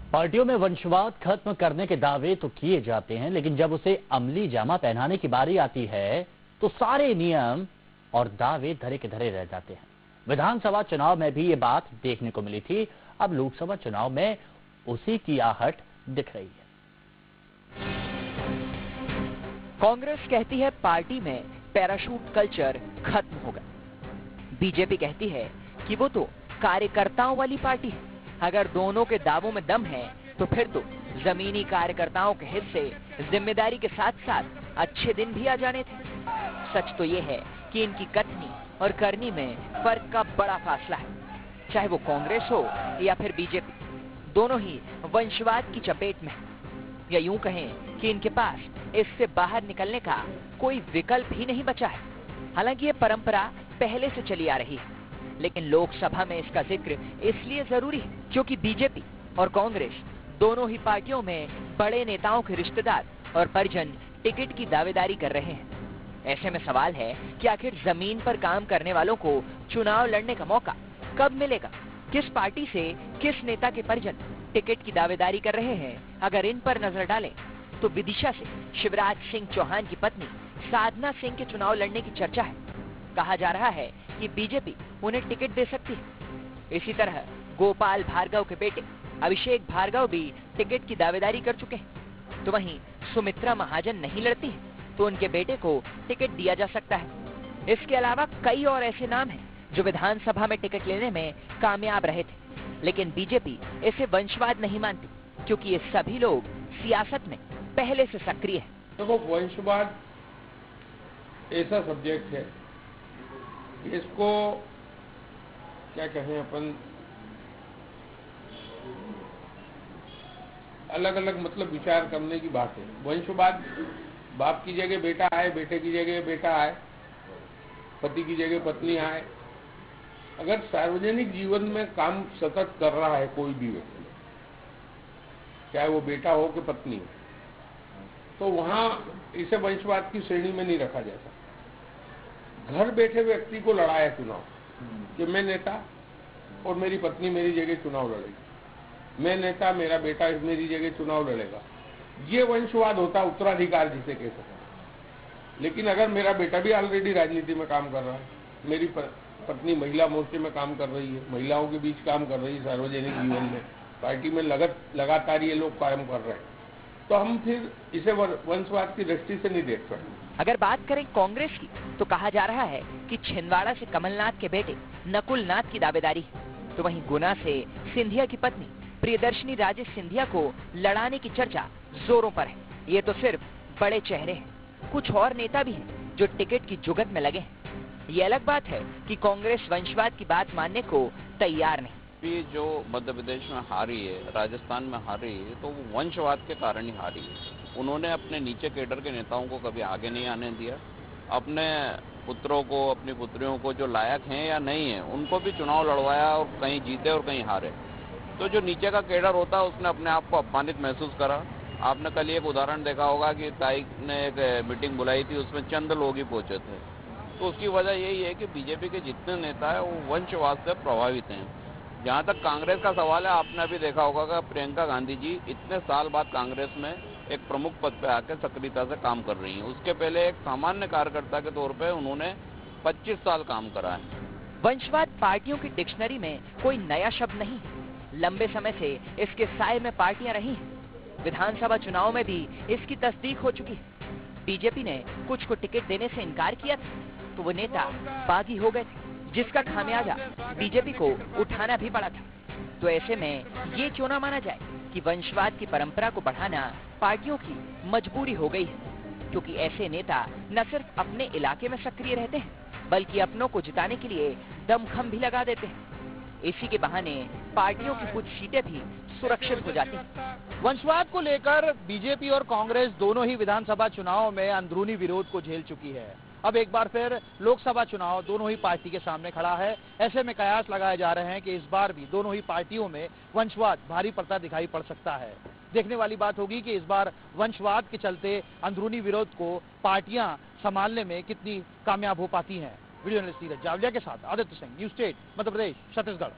पार्टियों में वंशवाद खत्म करने के दावे तो किए जाते हैं, लेकिन जब उसे अमली जामा पहनाने की बारी आती है तो सारे नियम और दावे धरे के धरे रह जाते हैं। विधानसभा चुनाव में भी ये बात देखने को मिली थी। अब लोकसभा चुनाव में उसी की आहट दिख रही है। कांग्रेस कहती है पार्टी में पैराशूट कल्चर खत्म हो गया। बीजेपी कहती है कि वो तो कार्यकर्ताओं वाली पार्टी है। अगर दोनों के दावों में दम है तो फिर तो जमीनी कार्यकर्ताओं के हिस्से जिम्मेदारी के साथ साथ अच्छे दिन भी आ जाने थे। सच तो ये है कि इनकी कथनी और करनी में फर्क का बड़ा फासला है। चाहे वो कांग्रेस हो या फिर बीजेपी, दोनों ही वंशवाद की चपेट में है। या यूं कहें कि इनके पास इससे बाहर निकलने का कोई विकल्प ही नहीं बचा है। हालांकि ये परंपरा पहले से चली आ रही है, लेकिन लोकसभा में इसका जिक्र इसलिए जरूरी है क्योंकि बीजेपी और कांग्रेस दोनों ही पार्टियों में बड़े नेताओं के रिश्तेदार और परिजन टिकट की दावेदारी कर रहे हैं। ऐसे में सवाल है कि आखिर जमीन पर काम करने वालों को चुनाव लड़ने का मौका कब मिलेगा? किस पार्टी से किस नेता के परिजन टिकट की दावेदारी कर रहे हैं? अगर इन पर नजर डालें तो विदिशा से शिवराज सिंह चौहान की पत्नी साधना सिंह के चुनाव लड़ने की चर्चा है। कहा जा रहा है कि बीजेपी उन्हें टिकट दे सकती है। इसी तरह गोपाल भार्गव के बेटे अभिषेक भार्गव भी टिकट की दावेदारी कर चुके हैं। तो वहीं सुमित्रा महाजन नहीं लड़ती है तो उनके बेटे को टिकट दिया जा सकता है। इसके अलावा कई और ऐसे नाम हैं जो विधानसभा में टिकट लेने में कामयाब रहे थे, लेकिन बीजेपी इसे वंशवाद नहीं मानती क्योंकि ये सभी लोग सियासत में पहले से सक्रिय हैं। देखो, वंशवाद ऐसा सब्जेक्ट है, इसको क्या कहें अपन, अलग अलग मतलब विचार करने की बात है। वंशवाद बाप की जगह बेटा आए, बेटे की जगह बेटा आए, पति की जगह पत्नी आए। अगर सार्वजनिक जीवन में काम सतत कर रहा है कोई भी व्यक्ति, चाहे वो बेटा हो कि पत्नी हो, तो वहां इसे वंशवाद की श्रेणी में नहीं रखा जाता। घर बैठे व्यक्ति को लड़ाया चुनाव कि मैं नेता और मेरी पत्नी मेरी जगह चुनाव लड़ेगी, मैं नेता मेरा बेटा मेरी जगह चुनाव लड़ेगा, ये वंशवाद होता, उत्तराधिकार जिसे कह सकते। लेकिन अगर मेरा बेटा भी ऑलरेडी राजनीति में काम कर रहा है, मेरी पत्नी महिला मोर्चे में काम कर रही है, महिलाओं के बीच काम कर रही है, सार्वजनिक जीवन में पार्टी में लगातार ये लोग काम कर रहे हैं, तो हम फिर इसे वंशवाद की दृष्टि से नहीं देख सकते। अगर बात करें कांग्रेस की तो कहा जा रहा है कि छिंदवाड़ा से कमलनाथ के बेटे नकुल नाथ की दावेदारी है। तो वहीं गुना से सिंधिया की पत्नी प्रियदर्शनी राजेश सिंधिया को लड़ाने की चर्चा जोरों पर है। ये तो सिर्फ बड़े चेहरे हैं, कुछ और नेता भी हैं जो टिकट की जुगत में लगे हैं। ये अलग बात है कि कांग्रेस वंशवाद की बात मानने को तैयार नहीं। ये जो मध्य प्रदेश में हारी है, राजस्थान में हारी है, तो वो वंशवाद के कारण ही हारी है। उन्होंने अपने नीचे केडर के नेताओं को कभी आगे नहीं आने दिया। अपने पुत्रों को, अपनी पुत्रियों को जो लायक हैं या नहीं है, उनको भी चुनाव लड़वाया और कहीं जीते और कहीं हारे। तो जो नीचे का केडर होता है उसने अपने आप को अपमानित महसूस करा। आपने कल एक उदाहरण देखा होगा कि ताई ने एक मीटिंग बुलाई थी, उसमें चंद लोग ही पहुंचे थे। तो उसकी वजह यही है कि बीजेपी के जितने नेता है वो वंशवाद से प्रभावित हैं। जहाँ तक कांग्रेस का सवाल है, आपने अभी देखा होगा कि प्रियंका गांधी जी इतने साल बाद कांग्रेस में एक प्रमुख पद पे आकर सक्रियता से काम कर रही हैं। उसके पहले एक सामान्य कार्यकर्ता के तौर पे उन्होंने 25 साल काम करा है। वंशवाद पार्टियों की डिक्शनरी में कोई नया शब्द नहीं है। लंबे समय से इसके साए में पार्टियां रही हैं। विधानसभा चुनाव में भी इसकी तस्दीक हो चुकी है। बीजेपी ने कुछ को टिकट देने से इनकार किया था तो वो नेता बागी हो गए थे, जिसका खामियाजा बीजेपी को उठाना भी पड़ा था। तो ऐसे में ये क्यों ना माना जाए कि वंशवाद की परंपरा को बढ़ाना पार्टियों की मजबूरी हो गई है, क्योंकि ऐसे नेता न सिर्फ अपने इलाके में सक्रिय रहते हैं बल्कि अपनों को जिताने के लिए दमखम भी लगा देते हैं। इसी के बहाने पार्टियों की कुछ सीटें भी सुरक्षित हो जाती हैं। वंशवाद को लेकर बीजेपी और कांग्रेस दोनों ही विधानसभा चुनाव में अंदरूनी विरोध को झेल चुकी है। अब एक बार फिर लोकसभा चुनाव दोनों ही पार्टी के सामने खड़ा है। ऐसे में कयास लगाए जा रहे हैं कि इस बार भी दोनों ही पार्टियों में वंशवाद भारी पड़ता दिखाई पड़ सकता है। देखने वाली बात होगी कि इस बार वंशवाद के चलते अंदरूनी विरोध को पार्टियां संभालने में कितनी कामयाब हो पाती हैं। वीडियो जर्नलिस्ट नीरज जावलिया के साथ आदित्य सिंह, न्यूज़ 8 मध्य प्रदेश, छत्तीसगढ़।